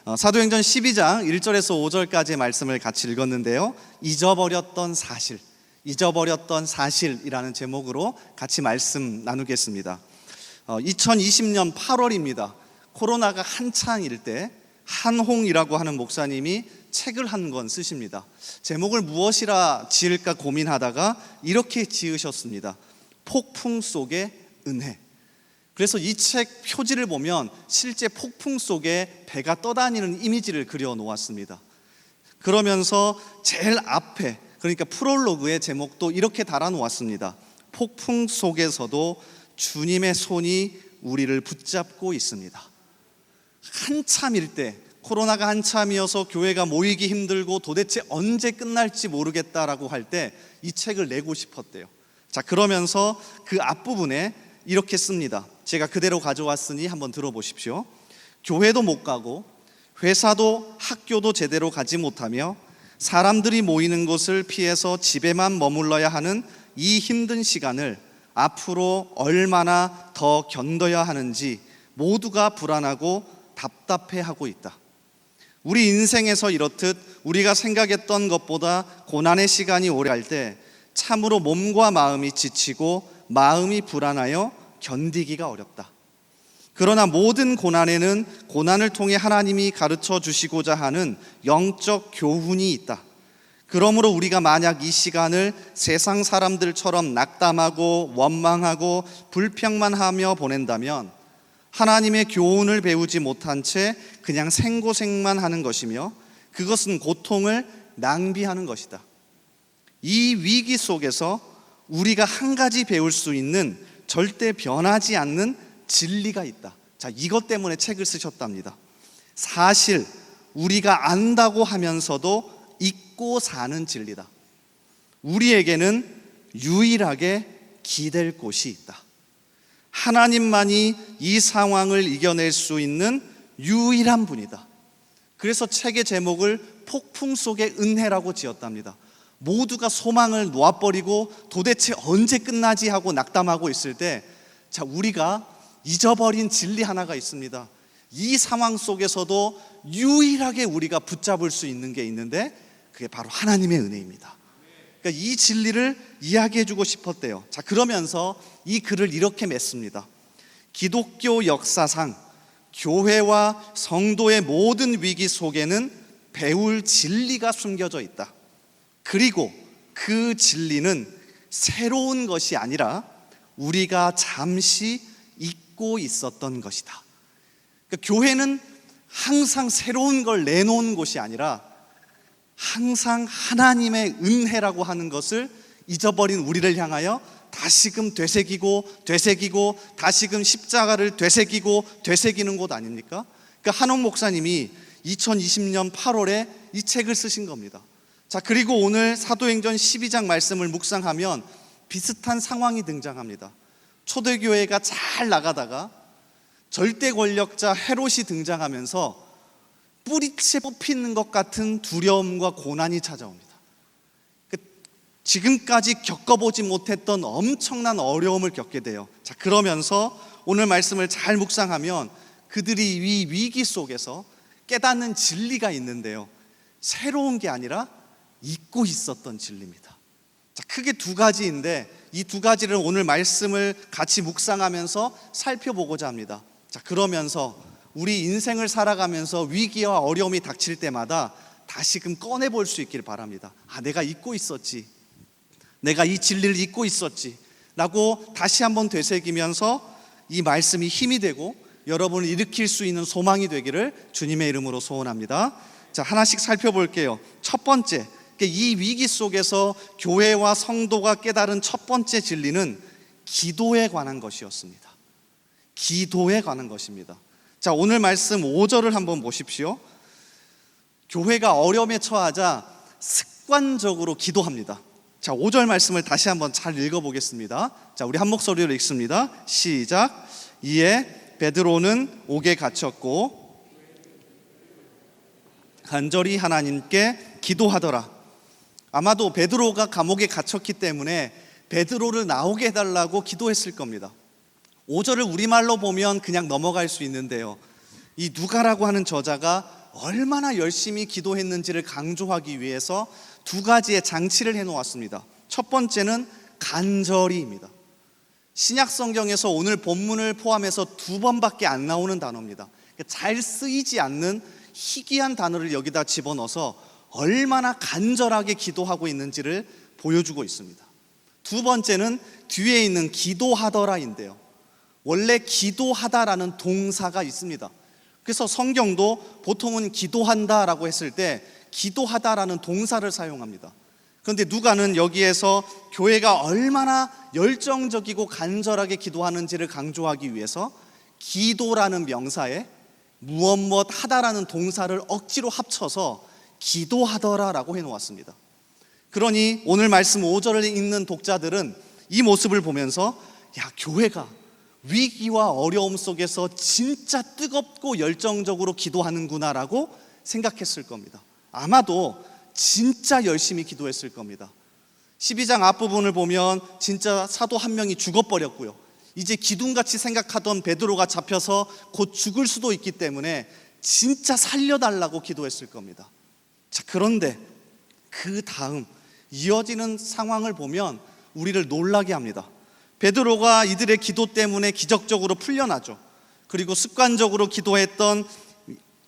사도행전 12장 1절에서 5절까지의 말씀을 같이 읽었는데요. 잊어버렸던 사실이라는 제목으로 같이 말씀 나누겠습니다. 2020년 8월입니다. 코로나가 한창일 때 한홍이라고 하는 목사님이 책을 한 권 쓰십니다. 제목을 무엇이라 지을까 고민하다가 이렇게 지으셨습니다. 폭풍 속의 은혜. 그래서 이 책 표지를 보면 실제 폭풍 속에 배가 떠다니는 이미지를 그려 놓았습니다. 그러면서 제일 앞에, 그러니까 프롤로그의 제목도 이렇게 달아 놓았습니다. 폭풍 속에서도 주님의 손이 우리를 붙잡고 있습니다. 한참일 때, 코로나가 한참이어서 교회가 모이기 힘들고 도대체 언제 끝날지 모르겠다라고 할 때 이 책을 내고 싶었대요. 자, 그러면서 그 앞부분에 이렇게 씁니다. 제가 그대로 가져왔으니 한번 들어보십시오. 교회도 못 가고 회사도 학교도 제대로 가지 못하며 사람들이 모이는 곳을 피해서 집에만 머물러야 하는 이 힘든 시간을 앞으로 얼마나 더 견뎌야 하는지 모두가 불안하고 답답해하고 있다. 우리 인생에서 이렇듯 우리가 생각했던 것보다 고난의 시간이 오래 갈 때 참으로 몸과 마음이 지치고 마음이 불안하여 견디기가 어렵다. 그러나 모든 고난에는 고난을 통해 하나님이 가르쳐 주시고자 하는 영적 교훈이 있다. 그러므로 우리가 만약 이 시간을 세상 사람들처럼 낙담하고 원망하고 불평만 하며 보낸다면 하나님의 교훈을 배우지 못한 채 그냥 생고생만 하는 것이며 그것은 고통을 낭비하는 것이다. 이 위기 속에서 우리가 한 가지 배울 수 있는 절대 변하지 않는 진리가 있다. 자, 이것 때문에 책을 쓰셨답니다. 사실 우리가 안다고 하면서도 잊고 사는 진리다. 우리에게는 유일하게 기댈 곳이 있다. 하나님만이 이 상황을 이겨낼 수 있는 유일한 분이다. 그래서 책의 제목을 폭풍 속의 은혜라고 지었답니다. 모두가 소망을 놓아버리고 도대체 언제 끝나지 하고 낙담하고 있을 때, 자, 우리가 잊어버린 진리 하나가 있습니다. 이 상황 속에서도 유일하게 우리가 붙잡을 수 있는 게 있는데 그게 바로 하나님의 은혜입니다. 그러니까 이 진리를 이야기해주고 싶었대요. 자, 그러면서 이 글을 이렇게 맺습니다. 기독교 역사상 교회와 성도의 모든 위기 속에는 배울 진리가 숨겨져 있다. 그리고 그 진리는 새로운 것이 아니라 우리가 잠시 잊고 있었던 것이다. 그러니까 교회는 항상 새로운 걸 내놓은 곳이 아니라 항상 하나님의 은혜라고 하는 것을 잊어버린 우리를 향하여 다시금 되새기고 다시금 십자가를 되새기는 곳 아닙니까? 그러니까 한옥 목사님이 2020년 8월에 이 책을 쓰신 겁니다. 자, 그리고 오늘 사도행전 12장 말씀을 묵상하면 비슷한 상황이 등장합니다. 초대교회가 잘 나가다가 절대 권력자 헤롯이 등장하면서 뿌리채 뽑히는 것 같은 두려움과 고난이 찾아옵니다. 지금까지 겪어보지 못했던 엄청난 어려움을 겪게 돼요. 자, 그러면서 오늘 말씀을 잘 묵상하면 그들이 이 위기 속에서 깨닫는 진리가 있는데요, 새로운 게 아니라 잊고 있었던 진리입니다. 자, 크게 두 가지인데 이 두 가지를 오늘 말씀을 같이 묵상하면서 살펴보고자 합니다. 자, 그러면서 우리 인생을 살아가면서 위기와 어려움이 닥칠 때마다 다시금 꺼내볼 수 있기를 바랍니다. 아, 내가 잊고 있었지, 내가 이 진리를 잊고 있었지 라고 다시 한번 되새기면서 이 말씀이 힘이 되고 여러분을 일으킬 수 있는 소망이 되기를 주님의 이름으로 소원합니다. 자, 하나씩 살펴볼게요. 첫 번째, 이 위기 속에서 교회와 성도가 깨달은 첫 번째 진리는 기도에 관한 것이었습니다. 기도에 관한 것입니다. 자, 오늘 말씀 5절을 한번 보십시오. 교회가 어려움에 처하자 습관적으로 기도합니다. 자, 5절 말씀을 다시 한번 잘 읽어보겠습니다. 자, 우리 한 목소리로 읽습니다. 시작. 이에 베드로는 옥에 갇혔고 간절히 하나님께 기도하더라. 아마도 베드로가 감옥에 갇혔기 때문에 베드로를 나오게 해달라고 기도했을 겁니다. 5절을 우리말로 보면 그냥 넘어갈 수 있는데요, 이 누가라고 하는 저자가 얼마나 열심히 기도했는지를 강조하기 위해서 두 가지의 장치를 해놓았습니다. 첫 번째는 간절히입니다. 신약 성경에서 오늘 본문을 포함해서 2번밖에 안 나오는 단어입니다. 잘 쓰이지 않는 희귀한 단어를 여기다 집어넣어서 얼마나 간절하게 기도하고 있는지를 보여주고 있습니다. 두 번째는 뒤에 있는 기도하더라인데요, 원래 기도하다라는 동사가 있습니다. 그래서 성경도 보통은 기도한다라고 했을 때 기도하다라는 동사를 사용합니다. 그런데 누가는 여기에서 교회가 얼마나 열정적이고 간절하게 기도하는지를 강조하기 위해서 기도라는 명사에 무엇 하다라는 동사를 억지로 합쳐서 기도하더라라고 해놓았습니다. 그러니 오늘 말씀 5절을 읽는 독자들은 이 모습을 보면서 교회가 위기와 어려움 속에서 진짜 뜨겁고 열정적으로 기도하는구나라고 생각했을 겁니다. 아마도 진짜 열심히 기도했을 겁니다. 12장 앞부분을 보면 진짜 사도 한 명이 죽어버렸고요, 이제 기둥같이 생각하던 베드로가 잡혀서 곧 죽을 수도 있기 때문에 진짜 살려달라고 기도했을 겁니다. 자, 그런데 그 다음 이어지는 상황을 보면 우리를 놀라게 합니다. 베드로가 이들의 기도 때문에 기적적으로 풀려나죠. 그리고 습관적으로 기도했던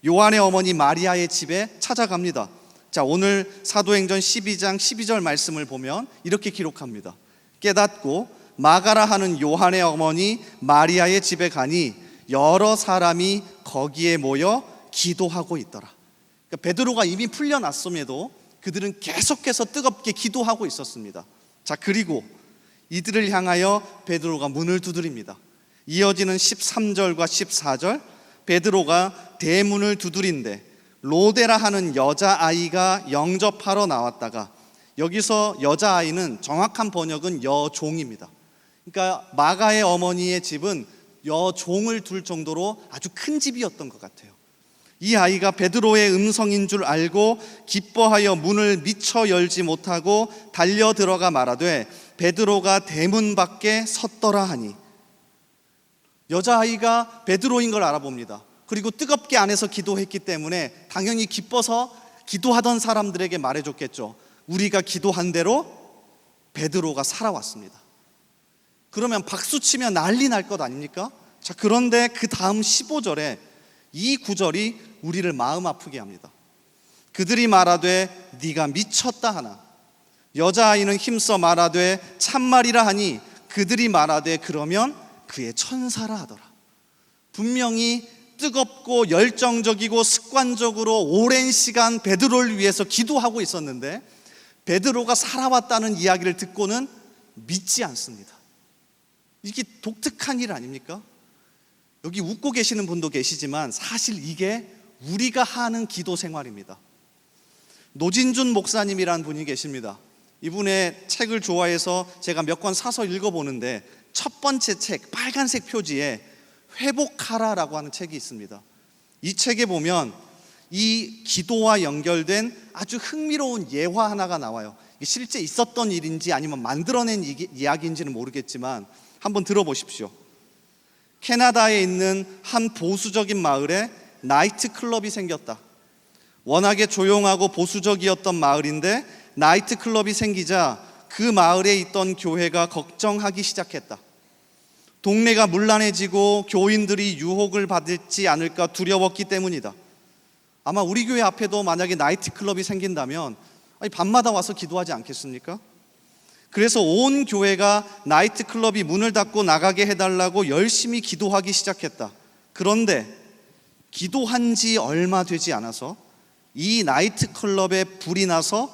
요한의 어머니 마리아의 집에 찾아갑니다. 자, 오늘 사도행전 12장 12절 말씀을 보면 이렇게 기록합니다. 깨닫고 마가라 하는 요한의 어머니 마리아의 집에 가니 여러 사람이 거기에 모여 기도하고 있더라. 그러니까 베드로가 이미 풀려났음에도 그들은 계속해서 뜨겁게 기도하고 있었습니다. 자, 그리고 이들을 향하여 베드로가 문을 두드립니다. 이어지는 13절과 14절, 베드로가 대문을 두드린데 로데라 하는 여자아이가 영접하러 나왔다가, 여기서 여자아이는 정확한 번역은 여종입니다. 그러니까 마가의 어머니의 집은 여종을 둘 정도로 아주 큰 집이었던 것 같아요. 이 아이가 베드로의 음성인 줄 알고 기뻐하여 문을 미처 열지 못하고 달려 들어가 말하되 베드로가 대문 밖에 섰더라 하니, 여자아이가 베드로인 걸 알아봅니다. 그리고 뜨겁게 안에서 기도했기 때문에 당연히 기뻐서 기도하던 사람들에게 말해줬겠죠. 우리가 기도한 대로 베드로가 살아왔습니다. 그러면 박수치면 난리 날 것 아닙니까? 자, 그런데 그 다음 15절에 이 구절이 우리를 마음 아프게 합니다. 그들이 말하되 네가 미쳤다 하나, 여자아이는 힘써 말하되 참말이라 하니 그들이 말하되 그러면 그의 천사라 하더라. 분명히 뜨겁고 열정적이고 습관적으로 오랜 시간 베드로를 위해서 기도하고 있었는데 베드로가 살아왔다는 이야기를 듣고는 믿지 않습니다. 이게 독특한 일 아닙니까? 여기 웃고 계시는 분도 계시지만 사실 이게 우리가 하는 기도 생활입니다. 노진준 목사님이라는 분이 계십니다. 이분의 책을 좋아해서 제가 몇 권 사서 읽어보는데 첫 번째 책, 빨간색 표지에 회복하라라고 하는 책이 있습니다. 이 책에 보면 이 기도와 연결된 아주 흥미로운 예화 하나가 나와요. 이게 실제 있었던 일인지 아니면 만들어낸 이야기인지는 모르겠지만 한번 들어보십시오. 캐나다에 있는 한 보수적인 마을에 나이트 클럽이 생겼다. 워낙에 조용하고 보수적이었던 마을인데 나이트 클럽이 생기자 그 마을에 있던 교회가 걱정하기 시작했다. 동네가 문란해지고 교인들이 유혹을 받지 않을까 두려웠기 때문이다. 아마 우리 교회 앞에도 만약에 나이트 클럽이 생긴다면 밤마다 와서 기도하지 않겠습니까? 그래서 온 교회가 나이트 클럽이 문을 닫고 나가게 해달라고 열심히 기도하기 시작했다. 그런데 기도한 지 얼마 되지 않아서 이 나이트 클럽에 불이 나서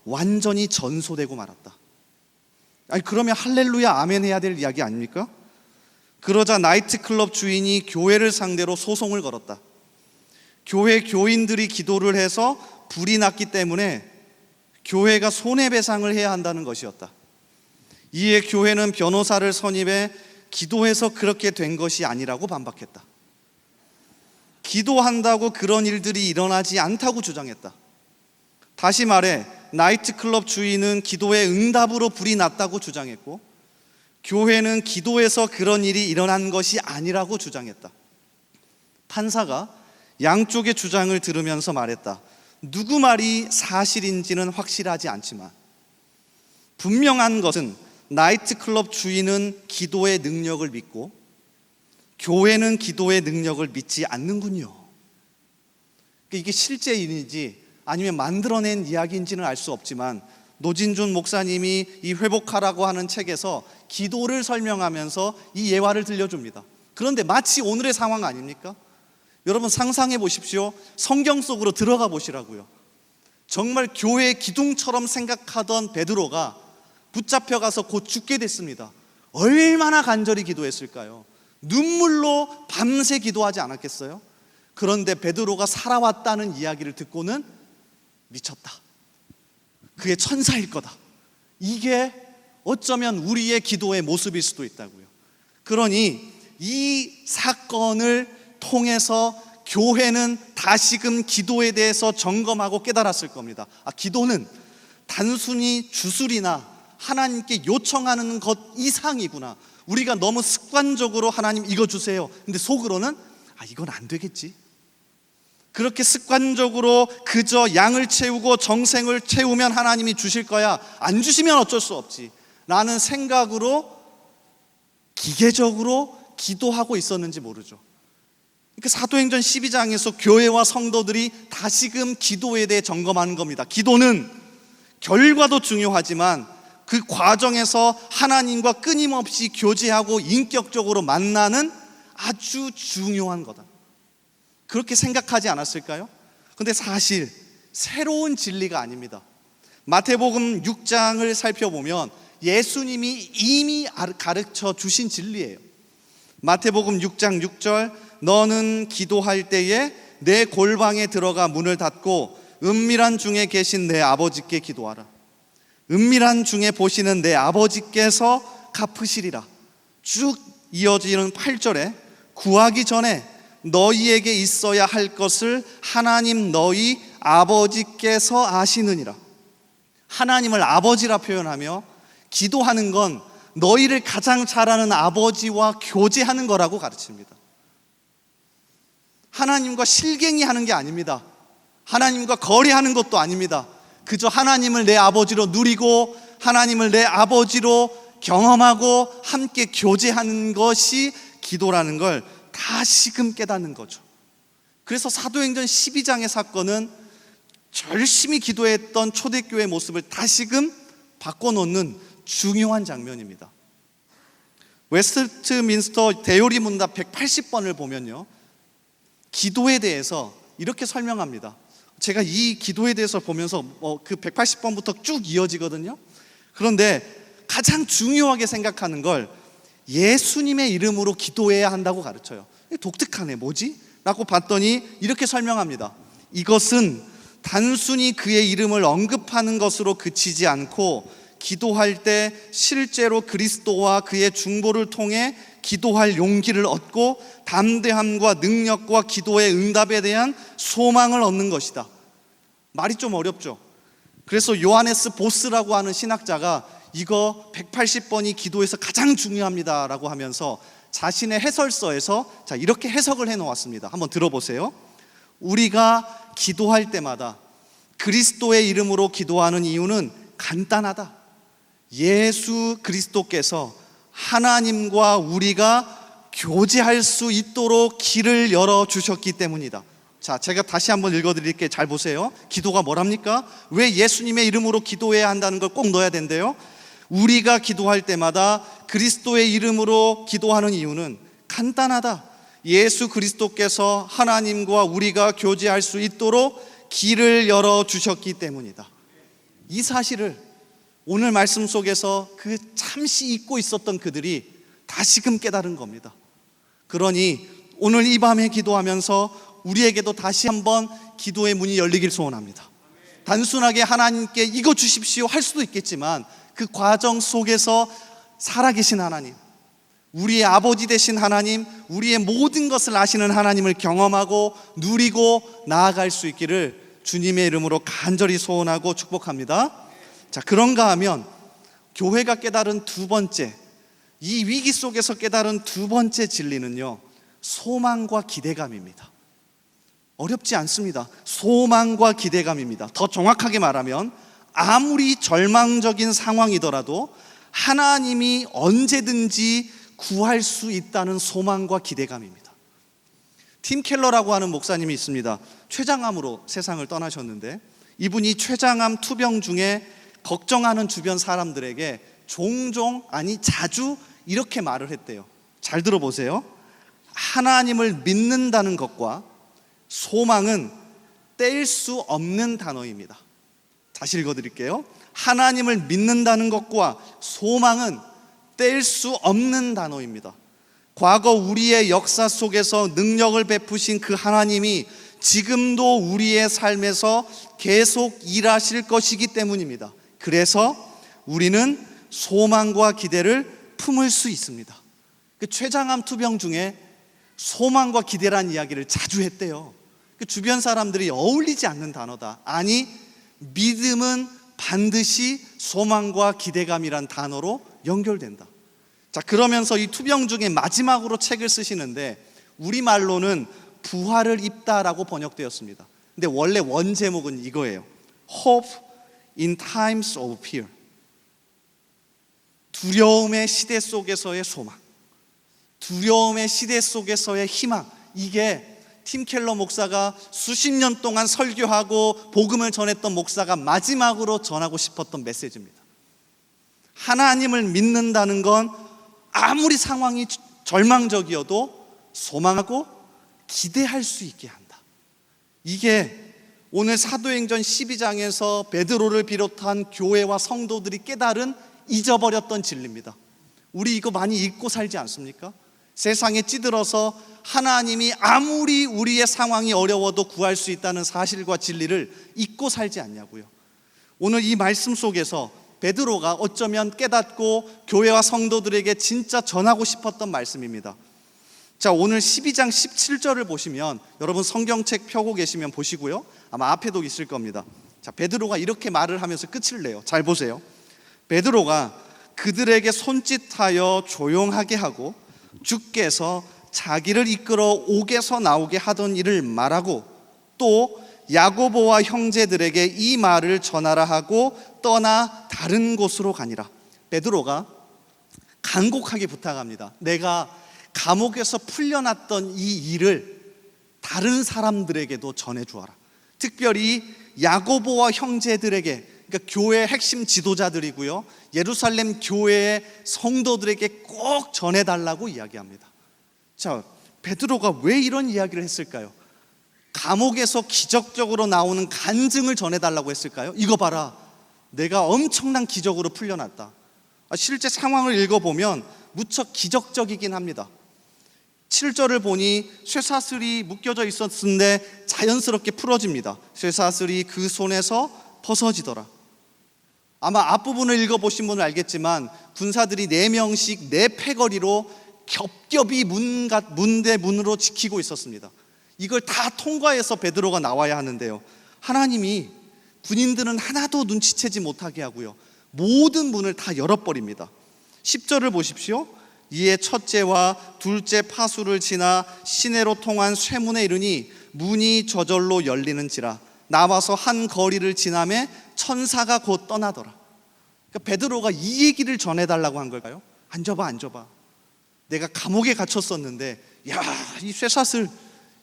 완전히 전소되고 말았다. 그러면 할렐루야 아멘 해야 될 이야기 아닙니까? 그러자 나이트 클럽 주인이 교회를 상대로 소송을 걸었다. 교회 교인들이 기도를 해서 불이 났기 때문에 교회가 손해배상을 해야 한다는 것이었다. 이에 교회는 변호사를 선임해 기도해서 그렇게 된 것이 아니라고 반박했다. 기도한다고 그런 일들이 일어나지 않다고 주장했다. 다시 말해 나이트클럽 주인은 기도의 응답으로 불이 났다고 주장했고 교회는 기도해서 그런 일이 일어난 것이 아니라고 주장했다. 판사가 양쪽의 주장을 들으면서 말했다. 누구 말이 사실인지는 확실하지 않지만 분명한 것은 나이트클럽 주인은 기도의 능력을 믿고 교회는 기도의 능력을 믿지 않는군요. 이게 실제 일인지 아니면 만들어낸 이야기인지는 알 수 없지만 노진준 목사님이 이 회복하라고 하는 책에서 기도를 설명하면서 이 예화를 들려줍니다. 그런데 마치 오늘의 상황 아닙니까? 여러분 상상해 보십시오. 성경 속으로 들어가 보시라고요. 정말 교회의 기둥처럼 생각하던 베드로가 붙잡혀가서 곧 죽게 됐습니다. 얼마나 간절히 기도했을까요? 눈물로 밤새 기도하지 않았겠어요? 그런데 베드로가 살아왔다는 이야기를 듣고는 미쳤다. 그게 천사일 거다. 이게 어쩌면 우리의 기도의 모습일 수도 있다고요. 그러니 이 사건을 통해서 교회는 다시금 기도에 대해서 점검하고 깨달았을 겁니다. 기도는 단순히 주술이나 하나님께 요청하는 것 이상이구나. 우리가 너무 습관적으로 하나님 이거 주세요. 근데 속으로는 이건 안 되겠지. 그렇게 습관적으로 그저 양을 채우고 정생을 채우면 하나님이 주실 거야. 안 주시면 어쩔 수 없지. 라는 생각으로 기계적으로 기도하고 있었는지 모르죠. 그러니까 사도행전 12장에서 교회와 성도들이 다시금 기도에 대해 점검하는 겁니다. 기도는 결과도 중요하지만 그 과정에서 하나님과 끊임없이 교제하고 인격적으로 만나는 아주 중요한 거다. 그렇게 생각하지 않았을까요? 근데 사실 새로운 진리가 아닙니다. 마태복음 6장을 살펴보면 예수님이 이미 가르쳐 주신 진리예요. 마태복음 6장 6절, 너는 기도할 때에 내 골방에 들어가 문을 닫고 은밀한 중에 계신 내 아버지께 기도하라. 은밀한 중에 보시는 내 아버지께서 갚으시리라. 쭉 이어지는 8절에 구하기 전에 너희에게 있어야 할 것을 하나님 너희 아버지께서 아시느니라. 하나님을 아버지라 표현하며 기도하는 건 너희를 가장 잘 아는 아버지와 교제하는 거라고 가르칩니다. 하나님과 실갱이 하는 게 아닙니다. 하나님과 거래하는 것도 아닙니다. 그저 하나님을 내 아버지로 누리고 하나님을 내 아버지로 경험하고 함께 교제하는 것이 기도라는 걸 다시금 깨닫는 거죠. 그래서 사도행전 12장의 사건은 열심히 기도했던 초대교회의 모습을 다시금 바꿔놓는 중요한 장면입니다. 웨스트민스터 대요리 문답 180번을 보면요, 기도에 대해서 이렇게 설명합니다. 제가 이 기도에 대해서 보면서 그 180번부터 쭉 이어지거든요. 그런데 가장 중요하게 생각하는 걸 예수님의 이름으로 기도해야 한다고 가르쳐요. 독특하네, 뭐지? 라고 봤더니 이렇게 설명합니다. 이것은 단순히 그의 이름을 언급하는 것으로 그치지 않고 기도할 때 실제로 그리스도와 그의 중보를 통해 기도할 용기를 얻고 담대함과 능력과 기도의 응답에 대한 소망을 얻는 것이다. 말이 좀 어렵죠. 그래서 요하네스 보스라고 하는 신학자가 이거 180번이 기도에서 가장 중요합니다 라고 하면서 자신의 해설서에서 이렇게 해석을 해놓았습니다. 한번 들어보세요. 우리가 기도할 때마다 그리스도의 이름으로 기도하는 이유는 간단하다. 예수 그리스도께서 하나님과 우리가 교제할 수 있도록 길을 열어주셨기 때문이다. 제가 다시 한번 읽어드릴게요. 잘 보세요. 기도가 뭐랍니까? 왜 예수님의 이름으로 기도해야 한다는 걸 꼭 넣어야 된대요. 우리가 기도할 때마다 그리스도의 이름으로 기도하는 이유는 간단하다. 예수 그리스도께서 하나님과 우리가 교제할 수 있도록 길을 열어주셨기 때문이다. 이 사실을 오늘 말씀 속에서 그 잠시 잊고 있었던 그들이 다시금 깨달은 겁니다. 그러니 오늘 이 밤에 기도하면서 우리에게도 다시 한번 기도의 문이 열리길 소원합니다. 단순하게 하나님께 이거 주십시오 할 수도 있겠지만 그 과정 속에서 살아계신 하나님, 우리의 아버지 되신 하나님, 우리의 모든 것을 아시는 하나님을 경험하고 누리고 나아갈 수 있기를 주님의 이름으로 간절히 소원하고 축복합니다. 그런가 하면 교회가 깨달은 두 번째, 이 위기 속에서 깨달은 두 번째 진리는요, 소망과 기대감입니다. 어렵지 않습니다. 소망과 기대감입니다. 더 정확하게 말하면 아무리 절망적인 상황이더라도 하나님이 언제든지 구할 수 있다는 소망과 기대감입니다. 팀 켈러라고 하는 목사님이 있습니다. 췌장암으로 세상을 떠나셨는데 이분이 췌장암 투병 중에 걱정하는 주변 사람들에게 종종, 아니 자주 이렇게 말을 했대요. 잘 들어보세요. 하나님을 믿는다는 것과 소망은 뗄 수 없는 단어입니다. 다시 읽어드릴게요. 하나님을 믿는다는 것과 소망은 뗄 수 없는 단어입니다. 과거 우리의 역사 속에서 능력을 베푸신 그 하나님이 지금도 우리의 삶에서 계속 일하실 것이기 때문입니다. 그래서 우리는 소망과 기대를 품을 수 있습니다. 그 췌장암 투병 중에 소망과 기대란 이야기를 자주 했대요. 그 주변 사람들이 어울리지 않는 단어다. 아니, 믿음은 반드시 소망과 기대감이란 단어로 연결된다. 자, 그러면서 이 투병 중에 마지막으로 책을 쓰시는데 우리말로는 부활을 입다라고 번역되었습니다. 근데 원래 원 제목은 이거예요. Hope in times of fear. 두려움의 시대 속에서의 소망, 두려움의 시대 속에서의 희망. 이게 팀 켈러 목사가 수십 년 동안 설교하고 복음을 전했던 목사가 마지막으로 전하고 싶었던 메시지입니다. 하나님을 믿는다는 건 아무리 상황이 절망적이어도 소망하고 기대할 수 있게 한다. 이게 오늘 사도행전 12장에서 베드로를 비롯한 교회와 성도들이 깨달은 잊어버렸던 진리입니다. 우리 이거 많이 잊고 살지 않습니까? 세상에 찌들어서 하나님이 아무리 우리의 상황이 어려워도 구할 수 있다는 사실과 진리를 잊고 살지 않냐고요. 오늘 이 말씀 속에서 베드로가 어쩌면 깨닫고 교회와 성도들에게 진짜 전하고 싶었던 말씀입니다. 자, 오늘 12장 17절을 보시면, 여러분 성경책 펴고 계시면 보시고요. 아마 앞에도 있을 겁니다. 자, 베드로가 이렇게 말을 하면서 끝을 내요. 잘 보세요. 베드로가 그들에게 손짓하여 조용하게 하고 주께서 자기를 이끌어 옥에서 나오게 하던 일을 말하고 또 야고보와 형제들에게 이 말을 전하라 하고 떠나 다른 곳으로 가니라. 베드로가 간곡하게 부탁합니다. 내가 감옥에서 풀려났던 이 일을 다른 사람들에게도 전해주어라. 특별히 야고보와 형제들에게, 그러니까 교회의 핵심 지도자들이고요, 예루살렘 교회의 성도들에게 꼭 전해달라고 이야기합니다. 자, 베드로가 왜 이런 이야기를 했을까요? 감옥에서 기적적으로 나오는 간증을 전해달라고 했을까요? 이거 봐라, 내가 엄청난 기적으로 풀려났다. 실제 상황을 읽어보면 무척 기적적이긴 합니다. 7절을 보니 쇠사슬이 묶여져 있었는데 자연스럽게 풀어집니다. 쇠사슬이 그 손에서 벗어지더라. 아마 앞부분을 읽어보신 분은 알겠지만 군사들이 4명씩 4패거리로 겹겹이 문대 문으로 지키고 있었습니다. 이걸 다 통과해서 베드로가 나와야 하는데요, 하나님이 군인들은 하나도 눈치채지 못하게 하고요, 모든 문을 다 열어버립니다. 10절을 보십시오. 이에 첫째와 둘째 파수를 지나 시내로 통한 쇠문에 이르니 문이 저절로 열리는지라. 나와서 한 거리를 지나매 천사가 곧 떠나더라. 그러니까 베드로가 이 얘기를 전해달라고 한 걸까요? 앉아봐. 내가 감옥에 갇혔었는데 야, 이 쇠사슬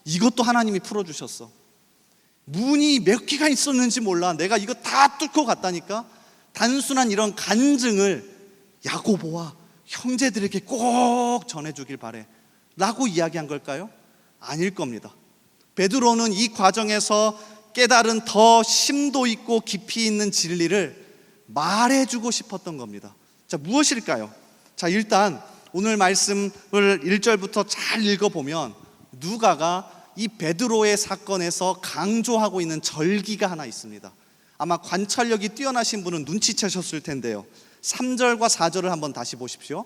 이것도 하나님이 풀어주셨어. 문이 몇 개가 있었는지 몰라. 내가 이거 다 뚫고 갔다니까. 단순한 이런 간증을 야고보와 형제들에게 꼭 전해주길 바래 라고 이야기한 걸까요? 아닐 겁니다. 베드로는 이 과정에서 깨달은 더 심도 있고 깊이 있는 진리를 말해주고 싶었던 겁니다. 자, 무엇일까요? 자, 일단 오늘 말씀을 1절부터 잘 읽어보면 누가가 이 베드로의 사건에서 강조하고 있는 절기가 하나 있습니다. 아마 관찰력이 뛰어나신 분은 눈치채셨을 텐데요, 3절과 4절을 한번 다시 보십시오.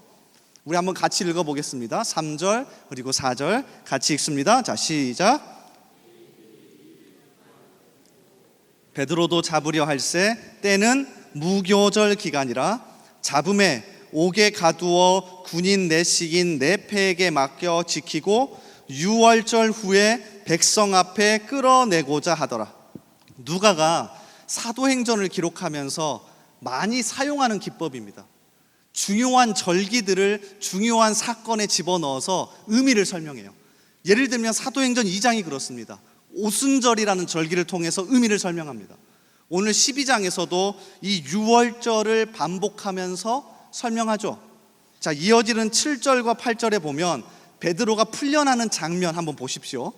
우리 한번 같이 읽어보겠습니다. 3절 그리고 4절 같이 읽습니다. 자, 시작. 베드로도 잡으려 할세 때는 무교절 기간이라 잡음에 옥에 가두어 군인 내식인 네 패에게 맡겨 지키고 6월절 후에 백성 앞에 끌어내고자 하더라. 누가가 사도행전을 기록하면서 많이 사용하는 기법입니다. 중요한 절기들을 중요한 사건에 집어넣어서 의미를 설명해요. 예를 들면 사도행전 2장이 그렇습니다. 오순절이라는 절기를 통해서 의미를 설명합니다. 오늘 12장에서도 이 유월절을 반복하면서 설명하죠. 자, 이어지는 7절과 8절에 보면 베드로가 풀려나는 장면 한번 보십시오.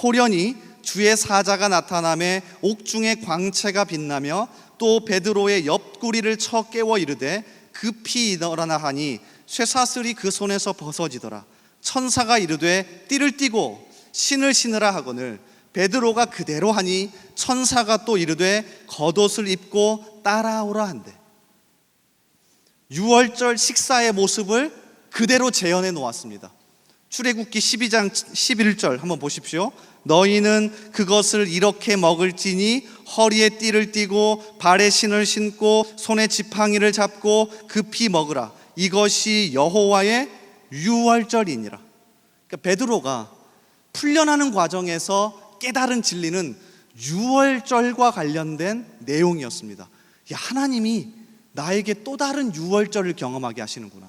호련히 주의 사자가 나타나매 옥중에 광채가 빛나며 또 베드로의 옆구리를 쳐 깨워 이르되 급히 일어나라 하니 쇠사슬이 그 손에서 벗어지더라. 천사가 이르되 띠를 띠고 신을 신으라 하거늘 베드로가 그대로 하니 천사가 또 이르되 겉옷을 입고 따라오라 한대. 유월절 식사의 모습을 그대로 재현해 놓았습니다. 출애굽기 12장 11절 한번 보십시오. 너희는 그것을 이렇게 먹을지니 허리에 띠를 띠고 발에 신을 신고 손에 지팡이를 잡고 급히 먹으라. 이것이 여호와의 유월절이니라. 그러니까 베드로가 풀려나는 과정에서 깨달은 진리는 유월절과 관련된 내용이었습니다. 하나님이 나에게 또 다른 유월절을 경험하게 하시는구나.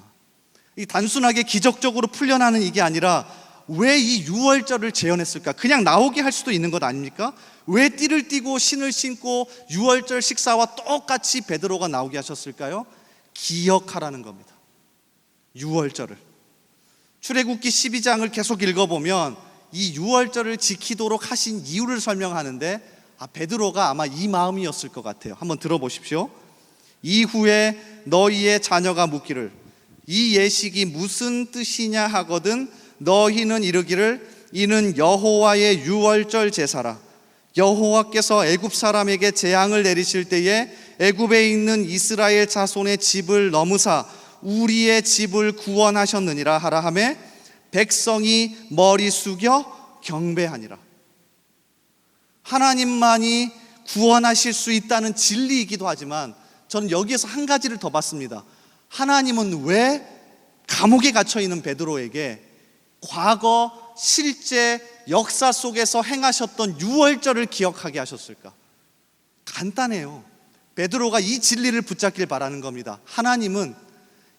이 단순하게 기적적으로 풀려나는 이게 아니라 왜 이 유월절을 재현했을까? 그냥 나오게 할 수도 있는 것 아닙니까? 왜 띠를 띠고 신을 신고 유월절 식사와 똑같이 베드로가 나오게 하셨을까요? 기억하라는 겁니다. 유월절을. 출애굽기 12장을 계속 읽어보면 이 유월절을 지키도록 하신 이유를 설명하는데 베드로가 아마 이 마음이었을 것 같아요. 한번 들어보십시오. 이후에 너희의 자녀가 묻기를 이 예식이 무슨 뜻이냐 하거든 너희는 이르기를 이는 여호와의 유월절 제사라. 여호와께서 애굽 사람에게 재앙을 내리실 때에 애굽에 있는 이스라엘 자손의 집을 넘으사 우리의 집을 구원하셨느니라 하라 하매 백성이 머리 숙여 경배하니라. 하나님만이 구원하실 수 있다는 진리이기도 하지만 저는 여기에서 한 가지를 더 봤습니다. 하나님은 왜 감옥에 갇혀 있는 베드로에게 과거 실제 역사 속에서 행하셨던 유월절을 기억하게 하셨을까? 간단해요. 베드로가 이 진리를 붙잡길 바라는 겁니다. 하나님은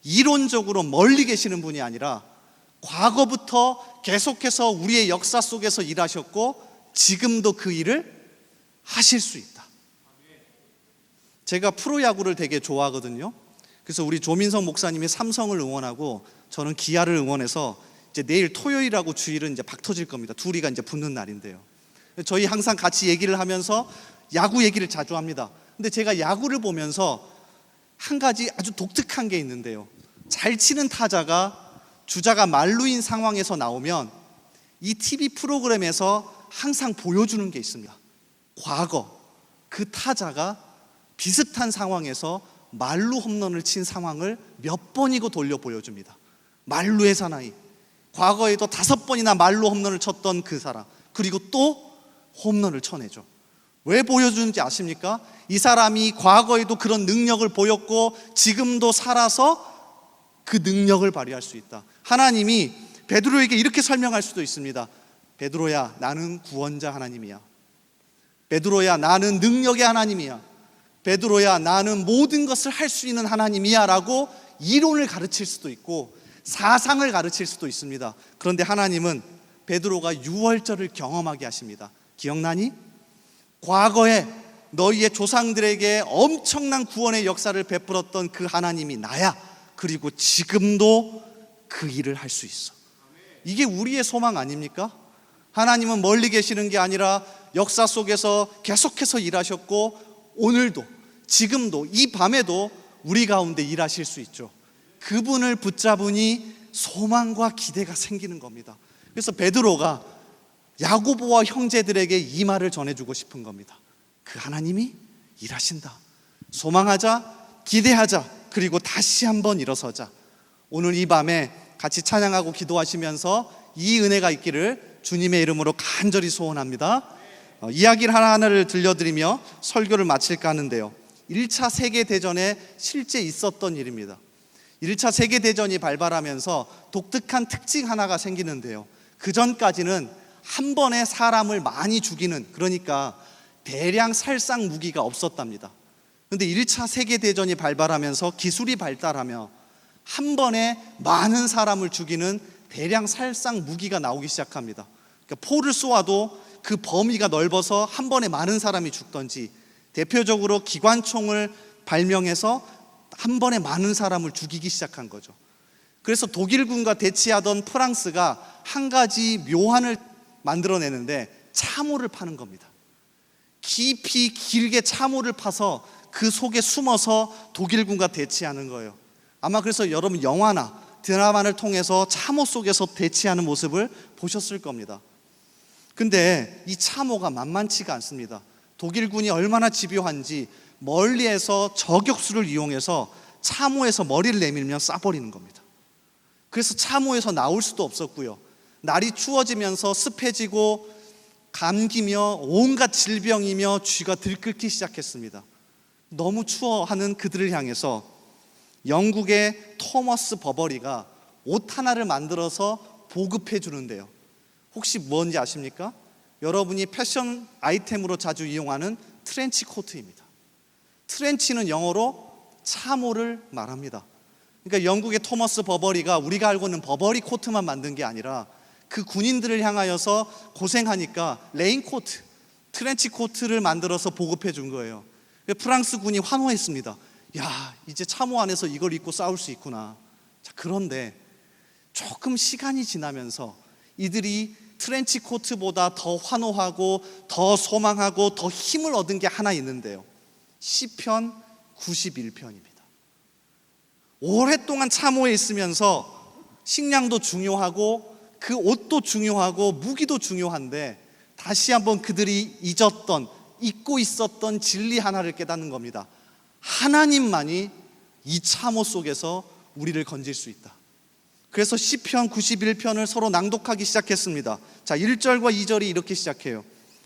이론적으로 멀리 계시는 분이 아니라 과거부터 계속해서 우리의 역사 속에서 일하셨고 지금도 그 일을 하실 수 있다. 제가 프로야구를 되게 좋아하거든요. 그래서 우리 조민성 목사님이 삼성을 응원하고 저는 기아를 응원해서 이제 내일 토요일하고 주일은 이제 박 터질 겁니다. 둘이가 이제 붙는 날인데요. 저희 항상 같이 얘기를 하면서 야구 얘기를 자주 합니다. 근데 제가 야구를 보면서 한 가지 아주 독특한 게 있는데요. 잘 치는 타자가 주자가 만루인 상황에서 나오면 이 TV 프로그램에서 항상 보여주는 게 있습니다. 과거 그 타자가 비슷한 상황에서 만루 홈런을 친 상황을 몇 번이고 돌려 보여줍니다. 만루의 사나이, 과거에도 5번이나 만루 홈런을 쳤던 그 사람, 그리고 또 홈런을 쳐내죠. 왜 보여주는지 아십니까? 이 사람이 과거에도 그런 능력을 보였고 지금도 살아서 그 능력을 발휘할 수 있다. 하나님이 베드로에게 이렇게 설명할 수도 있습니다. 베드로야, 나는 구원자 하나님이야. 베드로야, 나는 능력의 하나님이야. 베드로야, 나는 모든 것을 할 수 있는 하나님이야 라고 이론을 가르칠 수도 있고 사상을 가르칠 수도 있습니다. 그런데 하나님은 베드로가 유월절을 경험하게 하십니다. 기억나니? 과거에 너희의 조상들에게 엄청난 구원의 역사를 베풀었던 그 하나님이 나야. 그리고 지금도 그 일을 할 수 있어. 이게 우리의 소망 아닙니까? 하나님은 멀리 계시는 게 아니라 역사 속에서 계속해서 일하셨고 오늘도 지금도 이 밤에도 우리 가운데 일하실 수 있죠. 그분을 붙잡으니 소망과 기대가 생기는 겁니다. 그래서 베드로가 야고보와 형제들에게 이 말을 전해주고 싶은 겁니다. 그 하나님이 일하신다. 소망하자, 기대하자, 그리고 다시 한번 일어서자. 오늘 이 밤에 같이 찬양하고 기도하시면서 이 은혜가 있기를 주님의 이름으로 간절히 소원합니다. 이야기를 하나하나를 들려드리며 설교를 마칠까 하는데요. 1차 세계대전에 실제 있었던 일입니다. 1차 세계대전이 발발하면서 독특한 특징 하나가 생기는데요. 그 전까지는 한 번에 사람을 많이 죽이는, 그러니까 대량 살상 무기가 없었답니다. 그런데 1차 세계대전이 발발하면서 기술이 발달하며 한 번에 많은 사람을 죽이는 대량 살상 무기가 나오기 시작합니다. 그러니까 포를 쏘아도 그 범위가 넓어서 한 번에 많은 사람이 죽던지, 대표적으로 기관총을 발명해서 한 번에 많은 사람을 죽이기 시작한 거죠. 그래서 독일군과 대치하던 프랑스가 한 가지 묘안을 만들어내는데 참호를 파는 겁니다. 깊이 길게 참호를 파서 그 속에 숨어서 독일군과 대치하는 거예요. 아마 그래서 여러분 영화나 드라마를 통해서 참호 속에서 대치하는 모습을 보셨을 겁니다. 근데 이 참호가 만만치가 않습니다. 독일군이 얼마나 집요한지 멀리에서 저격수를 이용해서 참호에서 머리를 내밀면 쏴버리는 겁니다. 그래서 참호에서 나올 수도 없었고요. 날이 추워지면서 습해지고 감기며 온갖 질병이며 쥐가 들끓기 시작했습니다. 너무 추워하는 그들을 향해서 영국의 토머스 버버리가 옷 하나를 만들어서 보급해 주는데요. 혹시 뭔지 아십니까? 여러분이 패션 아이템으로 자주 이용하는 트렌치 코트입니다. 트렌치는 영어로 참호를 말합니다. 그러니까 영국의 토머스 버버리가 우리가 알고 있는 버버리 코트만 만든 게 아니라 그 군인들을 향하여서 고생하니까 레인코트, 트렌치 코트를 만들어서 보급해 준 거예요. 프랑스 군이 환호했습니다. 야, 이제 참호 안에서 이걸 입고 싸울 수 있구나. 자, 그런데 조금 시간이 지나면서 이들이 트렌치 코트보다 더 환호하고 더 소망하고 더 힘을 얻은 게 하나 있는데요. 시편 91편입니다. 오랫동안 참호에 있으면서 식량도 중요하고 그 옷도 중요하고 무기도 중요한데 다시 한번 그들이 잊고 있었던 진리 하나를 깨닫는 겁니다. 하나님만이 이 참호 속에서 우리를 건질 수 있다. 그래서 시편 91편을 서로 낭독하기 시작했습니다. 자, 1절과 2절이 이렇게 시작해요.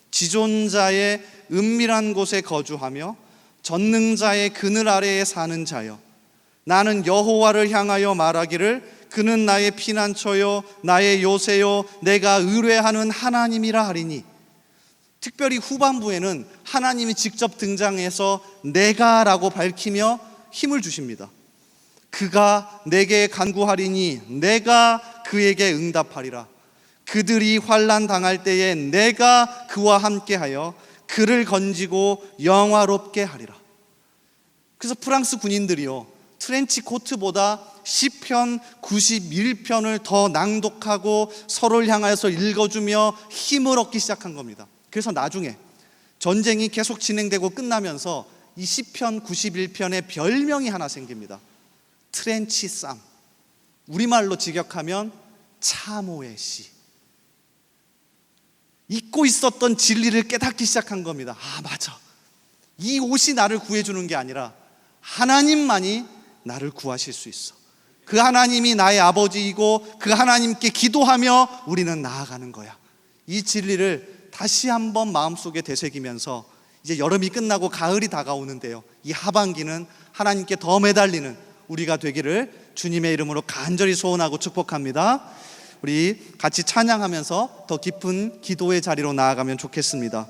지존자의 은밀한 곳에 거주하며 전능자의 그늘 아래에 사는 자여, 나는 여호와를 향하여 말하기를 그는 나의 피난처요 나의 요새요 내가 의뢰하는 하나님이라 하리니. 특별히 후반부에는 하나님이 직접 등장해서 내가라고 밝히며 힘을 주십니다. 그가 내게 간구하리니 내가 그에게 응답하리라. 그들이 환난 당할 때에 내가 그와 함께하여 그를 건지고 영화롭게 하리라. 그래서 프랑스 군인들이요, 트렌치 코트보다 시편 91편을 더 낭독하고 서로를 향하여서 읽어주며 힘을 얻기 시작한 겁니다. 그래서 나중에 전쟁이 계속 진행되고 끝나면서 이 시편 91편에 별명이 하나 생깁니다. 트렌치 쌈. 우리말로 직역하면 참호의 시. 잊고 있었던 진리를 깨닫기 시작한 겁니다. 아, 맞아. 이 옷이 나를 구해주는 게 아니라 하나님만이 나를 구하실 수 있어. 그 하나님이 나의 아버지이고 그 하나님께 기도하며 우리는 나아가는 거야. 이 진리를 다시 한번 마음속에 되새기면서 이제 여름이 끝나고 가을이 다가오는데요, 이 하반기는 하나님께 더 매달리는 우리가 되기를 주님의 이름으로 간절히 소원하고 축복합니다. 우리 같이 찬양하면서 더 깊은 기도의 자리로 나아가면 좋겠습니다.